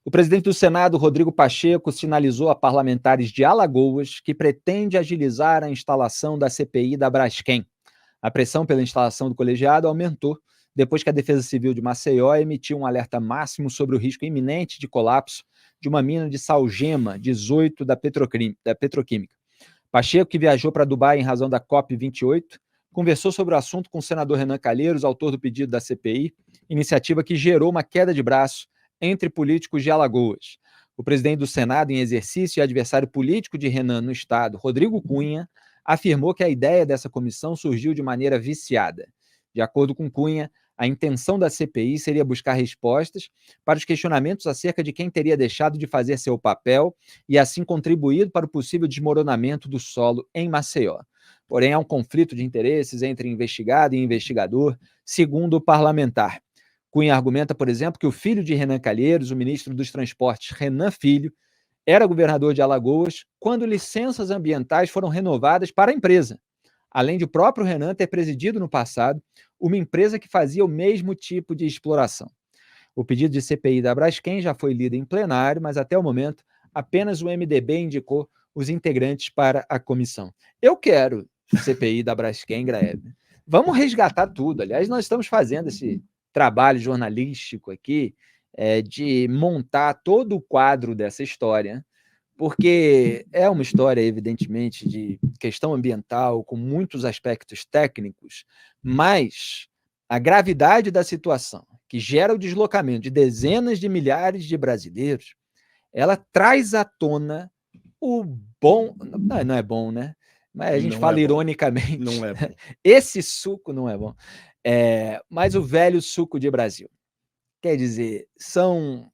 O presidente do Senado, Rodrigo Pacheco, sinalizou a parlamentares de Alagoas que pretende agilizar a instalação da CPI da Braskem. A pressão pela instalação do colegiado aumentou depois que a Defesa Civil de Maceió emitiu um alerta máximo sobre o risco iminente de colapso de uma mina de Salgema 18 da Petroquímica. Pacheco, que viajou para Dubai em razão da COP28, conversou sobre o assunto com o senador Renan Calheiros, autor do pedido da CPI, iniciativa que gerou uma queda de braço entre políticos de Alagoas. O presidente do Senado, em exercício e adversário político de Renan no Estado, Rodrigo Cunha, afirmou que a ideia dessa comissão surgiu de maneira viciada. De acordo com Cunha, a intenção da CPI seria buscar respostas para os questionamentos acerca de quem teria deixado de fazer seu papel e assim contribuído para o possível desmoronamento do solo em Maceió. Porém, há um conflito de interesses entre investigado e investigador, segundo o parlamentar. Cunha argumenta, por exemplo, que o filho de Renan Calheiros, o ministro dos Transportes, Renan Filho, era governador de Alagoas quando licenças ambientais foram renovadas para a empresa, além de o próprio Renan ter presidido no passado uma empresa que fazia o mesmo tipo de exploração. O pedido de CPI da Braskem já foi lido em plenário, mas até o momento apenas o MDB indicou os integrantes para a comissão. Eu quero CPI da Braskem, Graeb. Vamos resgatar tudo. Aliás, nós estamos fazendo esse trabalho jornalístico aqui de montar todo o quadro dessa história, porque é uma história, evidentemente, de questão ambiental, com muitos aspectos técnicos, mas a gravidade da situação, que gera o deslocamento de dezenas de milhares de brasileiros, ela traz à tona o bom... Não é bom, né? Mas a gente fala ironicamente. Não é bom. Esse suco não é bom. Mas o velho suco de Brasil. Quer dizer, são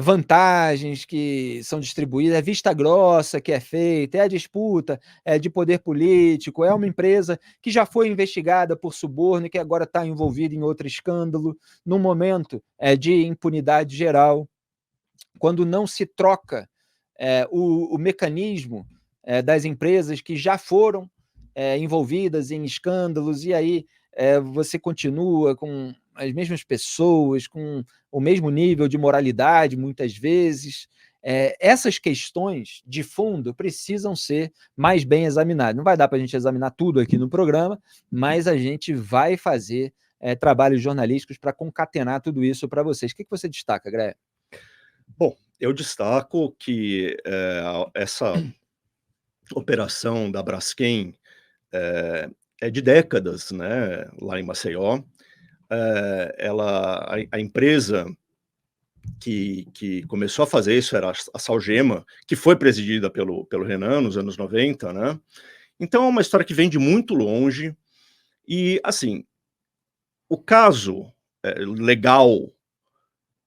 vantagens que são distribuídas, é vista grossa que é feita, é a disputa de poder político, é uma empresa que já foi investigada por suborno e que agora está envolvida em outro escândalo, num momento de impunidade geral, quando não se troca o mecanismo das empresas que já foram envolvidas em escândalos, e aí você continua com as mesmas pessoas, com o mesmo nível de moralidade, muitas vezes. Essas questões de fundo precisam ser mais bem examinadas. Não vai dar para a gente examinar tudo aqui no programa, mas a gente vai fazer trabalhos jornalísticos para concatenar tudo isso para vocês. O que você destaca, Gré? Bom, eu destaco que essa operação da Braskem é de décadas, né, lá em Maceió. A empresa que começou a fazer isso era a Salgema, que foi presidida pelo Renan nos anos 90, né? Então é uma história que vem de muito longe. E, assim, o caso legal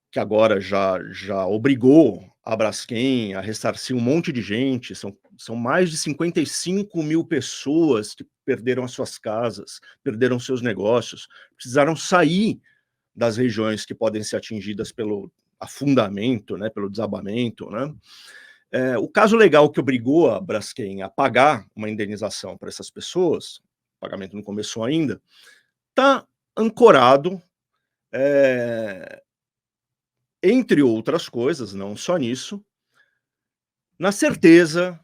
que agora já obrigou a Braskem a ressarcir um monte de gente, são mais de 55 mil pessoas que perderam as suas casas, perderam seus negócios, precisaram sair das regiões que podem ser atingidas pelo afundamento, né, pelo desabamento, né? O caso legal que obrigou a Braskem a pagar uma indenização para essas pessoas, o pagamento não começou ainda, está ancorado, entre outras coisas, não só nisso, na certeza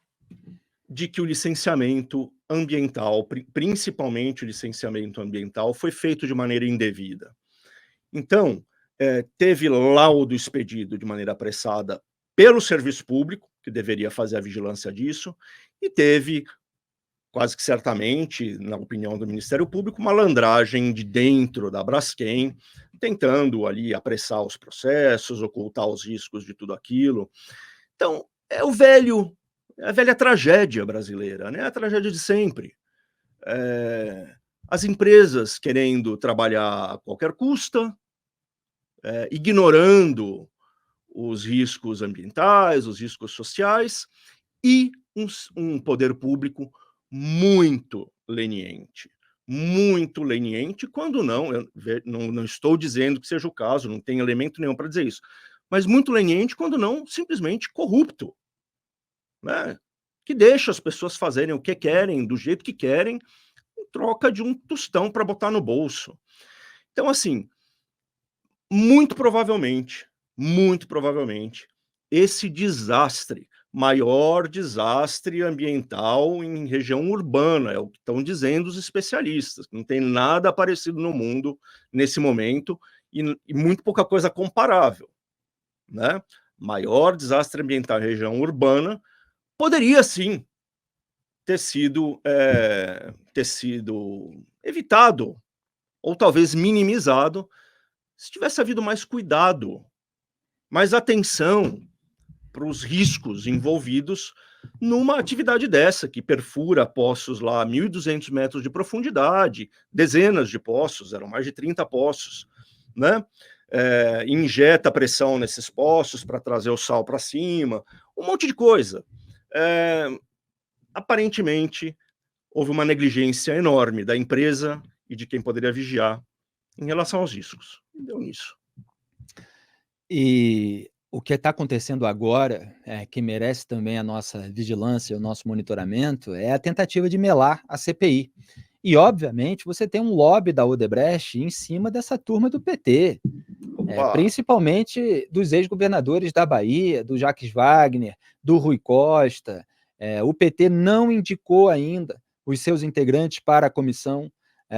de que o licenciamento ambiental, principalmente o licenciamento ambiental, foi feito de maneira indevida. Então, teve laudo expedido de maneira apressada pelo serviço público, que deveria fazer a vigilância disso, e teve, quase que certamente, na opinião do Ministério Público, malandragem de dentro da Braskem, tentando ali apressar os processos, ocultar os riscos de tudo aquilo. Então, é a velha tragédia brasileira, né? A tragédia de sempre. As empresas querendo trabalhar a qualquer custo, ignorando os riscos ambientais, os riscos sociais, e um poder público muito leniente. Muito leniente, quando não, eu não estou dizendo que seja o caso, não tem elemento nenhum para dizer isso, mas muito leniente, quando não, simplesmente corrupto, né? Que deixa as pessoas fazerem o que querem, do jeito que querem, em troca de um tostão para botar no bolso. Então, assim, muito provavelmente, muito provavelmente, esse desastre, maior desastre ambiental em região urbana, é o que estão dizendo os especialistas. Não tem nada parecido no mundo nesse momento e muito pouca coisa comparável, né? Maior desastre ambiental em região urbana poderia sim ter sido evitado ou talvez minimizado se tivesse havido mais cuidado, mais atenção para os riscos envolvidos numa atividade dessa, que perfura poços lá a 1.200 metros de profundidade, dezenas de poços, eram mais de 30 poços, né? Injeta pressão nesses poços para trazer o sal para cima, um monte de coisa. Aparentemente, houve uma negligência enorme da empresa e de quem poderia vigiar em relação aos riscos. E deu nisso. E o que está acontecendo agora, que merece também a nossa vigilância, o nosso monitoramento, é a tentativa de melar a CPI. E, obviamente, você tem um lobby da Odebrecht em cima dessa turma do PT, principalmente dos ex-governadores da Bahia, do Jacques Wagner, do Rui Costa. O PT não indicou ainda os seus integrantes para a comissão.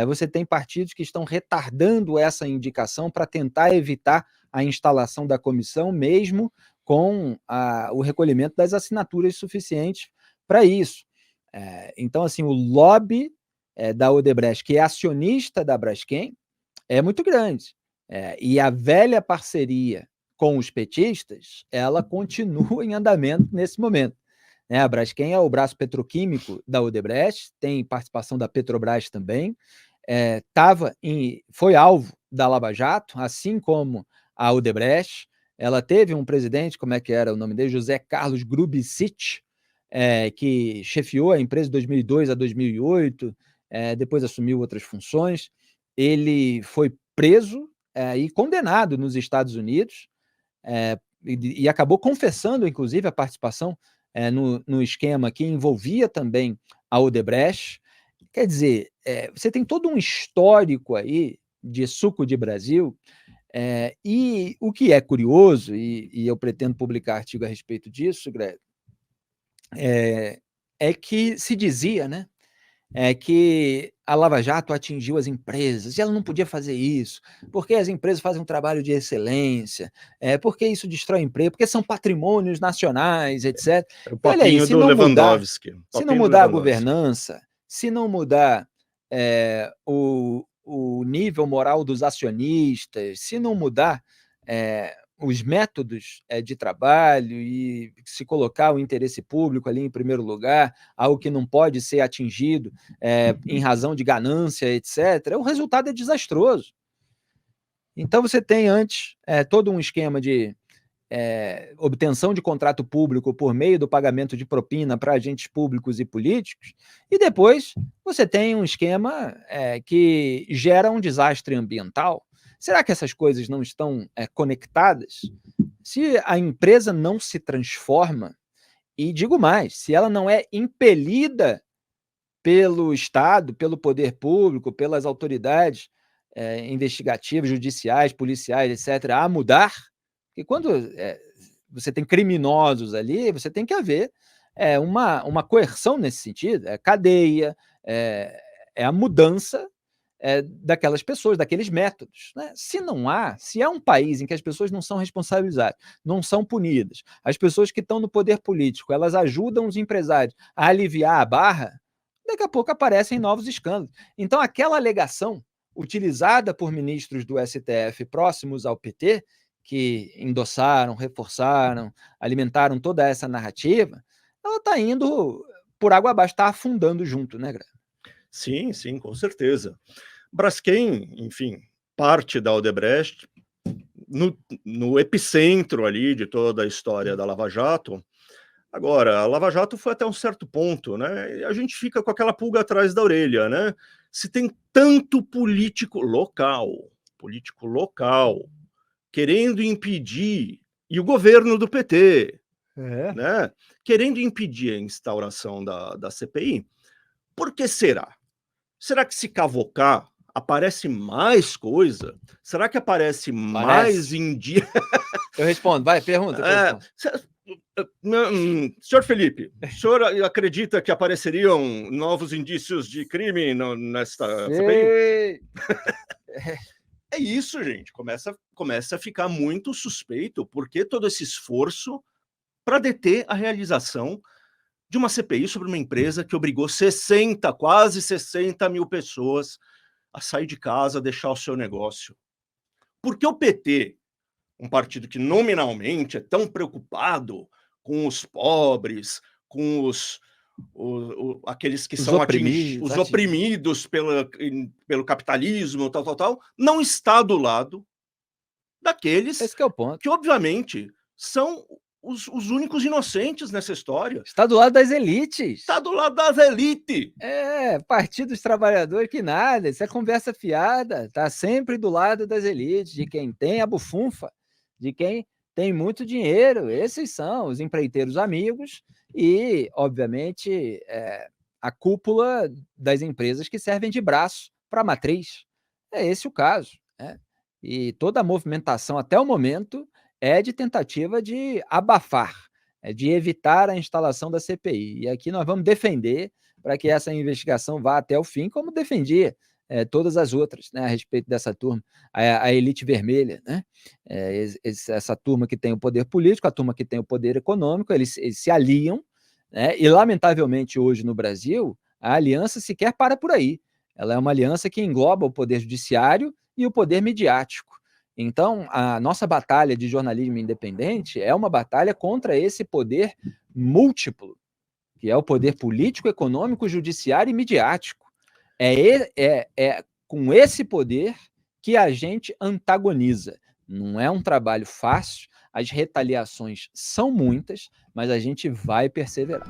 Você tem partidos que estão retardando essa indicação para tentar evitar a instalação da comissão, mesmo com o recolhimento das assinaturas suficientes para isso. Então, assim, o lobby da Odebrecht, que é acionista da Braskem, é muito grande. E a velha parceria com os petistas, ela continua em andamento nesse momento. A Braskem é o braço petroquímico da Odebrecht, tem participação da Petrobras também, foi alvo da Lava Jato, assim como a Odebrecht. Ela teve um presidente, como é que era o nome dele? José Carlos Grubicic, que chefiou a empresa de 2002 a 2008, depois assumiu outras funções. Ele foi preso e condenado nos Estados Unidos, e acabou confessando, inclusive, a participação no esquema que envolvia também a Odebrecht. Quer dizer, você tem todo um histórico aí de suco de Brasil, e o que é curioso, e eu pretendo publicar artigo a respeito disso, Greg, é que se dizia, né, que a Lava Jato atingiu as empresas, e ela não podia fazer isso, porque as empresas fazem um trabalho de excelência, porque isso destrói emprego, porque são patrimônios nacionais, etc. É o Olha aí, papinho do Lewandowski. se não mudar a governança, se não mudar o nível moral dos acionistas, se não mudar os métodos de trabalho e se colocar o interesse público ali em primeiro lugar, algo que não pode ser atingido em razão de ganância, etc., o resultado é desastroso. Então, você tem antes todo um esquema de obtenção de contrato público por meio do pagamento de propina para agentes públicos e políticos, e depois você tem um esquema que gera um desastre ambiental. Será que essas coisas não estão conectadas? Se a empresa não se transforma, e digo mais, se ela não é impelida pelo Estado, pelo poder público, pelas autoridades investigativas, judiciais, policiais, etc., a mudar, porque quando você tem criminosos ali, você tem que haver uma coerção nesse sentido, cadeia, a mudança daquelas pessoas, daqueles métodos. Né? Se é um país em que as pessoas não são responsabilizadas, não são punidas, as pessoas que estão no poder político, elas ajudam os empresários a aliviar a barra, daqui a pouco aparecem novos escândalos. Então, aquela alegação utilizada por ministros do STF próximos ao PT, que endossaram, reforçaram, alimentaram toda essa narrativa, ela está indo por água abaixo, está afundando junto, né, Gra? Sim, sim, com certeza. Braskem, enfim, parte da Odebrecht, no epicentro ali de toda a história da Lava Jato. Agora, a Lava Jato foi até um certo ponto, né? E a gente fica com aquela pulga atrás da orelha, né? Se tem tanto político local, querendo impedir, e o governo do PT, né? Querendo impedir a instauração da CPI, por que será? Será que se cavocar aparece mais coisa? Será que aparece mais Eu respondo, vai, pergunta. Senhor Felipe, o senhor acredita que apareceriam novos indícios de crime nesta CPI? É isso, gente. Começa a ficar muito suspeito, porque todo esse esforço para deter a realização de uma CPI sobre uma empresa que obrigou quase 60 mil pessoas a sair de casa, deixar o seu negócio. Porque o PT, um partido que nominalmente é tão preocupado com os pobres, com aqueles que são os oprimidos pelo capitalismo, tal, não está do lado daqueles que obviamente, são os únicos inocentes nessa história. Está do lado das elites. Está do lado das elites. Partido dos Trabalhadores que nada, isso é conversa fiada. Está sempre do lado das elites, de quem tem a bufunfa, de quem tem muito dinheiro. Esses são os empreiteiros amigos e, obviamente, a cúpula das empresas que servem de braço para a matriz. É esse o caso, né? E toda a movimentação até o momento é de tentativa de abafar, de evitar a instalação da CPI. E aqui nós vamos defender para que essa investigação vá até o fim, como defendia todas as outras, né, a respeito dessa turma, a elite vermelha, né? Essa turma que tem o poder político, a turma que tem o poder econômico, eles se aliam, né? E, lamentavelmente, hoje no Brasil, a aliança sequer para por aí. Ela é uma aliança que engloba o poder judiciário e o poder midiático. Então, a nossa batalha de jornalismo independente é uma batalha contra esse poder múltiplo, que é o poder político, econômico, judiciário e midiático. É com esse poder que a gente antagoniza. Não é um trabalho fácil, as retaliações são muitas, mas a gente vai perseverar.